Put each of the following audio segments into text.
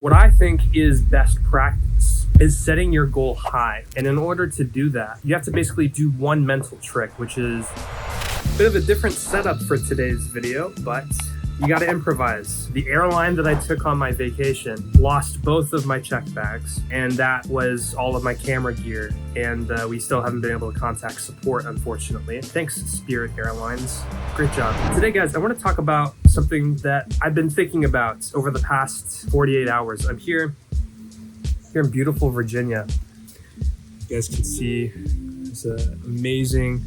What I think is best practice is setting your goal high. And in order to do that, you have to basically do one mental trick, which is a bit of a different setup for today's video, but you got to improvise. The airline that I took on my vacation lost both of my check bags, and that was all of my camera gear. And we still haven't been able to contact support, unfortunately. Thanks, Spirit Airlines. Great job. Today, guys, I want to talk about something that I've been thinking about over the past 48 hours. I'm here in beautiful Virginia. You guys can see there's an amazing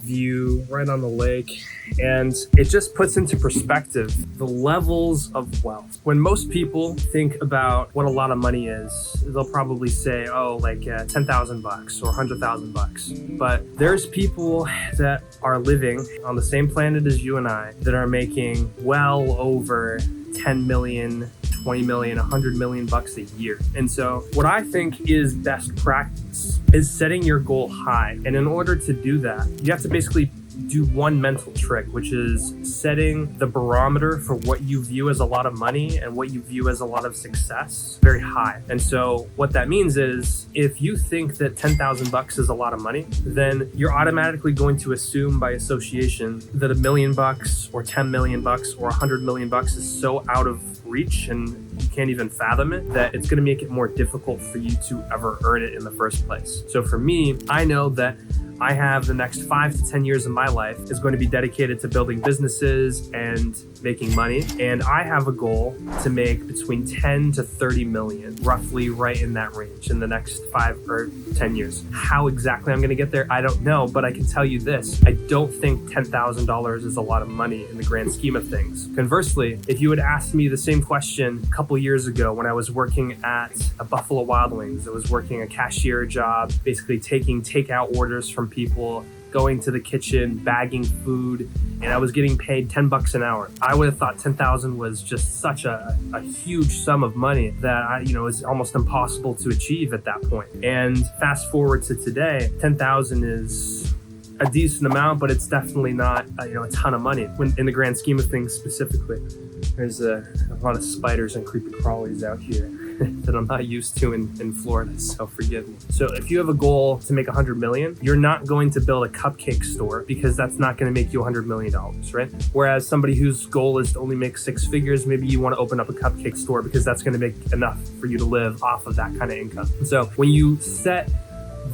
view right on the lake, and it just puts into perspective the levels of wealth. When most people think about what a lot of money is, they'll probably say, oh, like $10,000 or $100,000. But there's people that are living on the same planet as you and I that are making well over 10 million, 20 million, 100 million bucks a year. And so what I think is best practice is setting your goal high. And in order to do that, you have to basically do one mental trick, which is setting the barometer for what you view as a lot of money and what you view as a lot of success very high. And so what that means is if you think that 10,000 bucks is a lot of money, then you're automatically going to assume by association that $1 million or 10 million bucks or 100 million bucks is so out of reach and you can't even fathom it, that it's going to make it more difficult for you to ever earn it in the first place. So for me, I know that I have the next 5 to 10 years of my life is going to be dedicated to building businesses and making money. And I have a goal to make between 10 to 30 million, roughly right in that range in the next 5 or 10 years. How exactly I'm going to get there, I don't know, but I can tell you this. I don't think $10,000 is a lot of money in the grand scheme of things. Conversely, if you had asked me the same question a couple years ago when I was working at a Buffalo Wild Wings, I was working a cashier job, basically taking takeout orders from people, going to the kitchen, bagging food, and I was getting paid 10 bucks an hour. I would have thought 10,000 was just such a huge sum of money that is almost impossible to achieve at that point. And fast forward to today, 10,000 is a decent amount, but it's definitely not a ton of money when in the grand scheme of things. Specifically, there's a lot of spiders and creepy crawlies out here that I'm not used to in Florida, so forgive me. So if you have a goal to make 100 million, you're not going to build a cupcake store because that's not going to make you $100 million, right? Whereas somebody whose goal is to only make 6 figures, maybe you want to open up a cupcake store because that's going to make enough for you to live off of that kind of income. And so when you set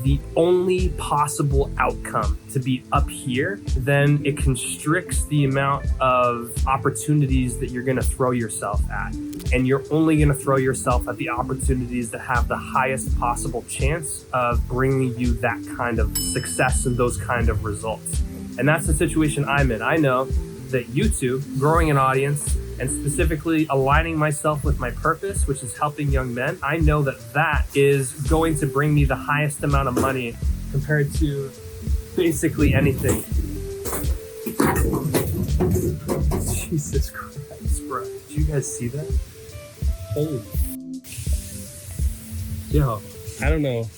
the only possible outcome to be up here, then it constricts the amount of opportunities that you're going to throw yourself at. And you're only going to throw yourself at the opportunities that have the highest possible chance of bringing you that kind of success and those kind of results. And that's the situation I'm in. I know that YouTube, growing an audience, and specifically aligning myself with my purpose, which is helping young men, I know that that is going to bring me the highest amount of money compared to basically anything. Jesus Christ, bro. Did you guys see that? Holy. Yo, I don't know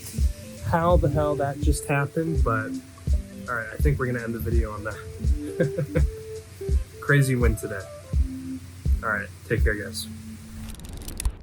how the hell that just happened, but all right, I think we're gonna end the video on that. Crazy win today. All right, take care, guys.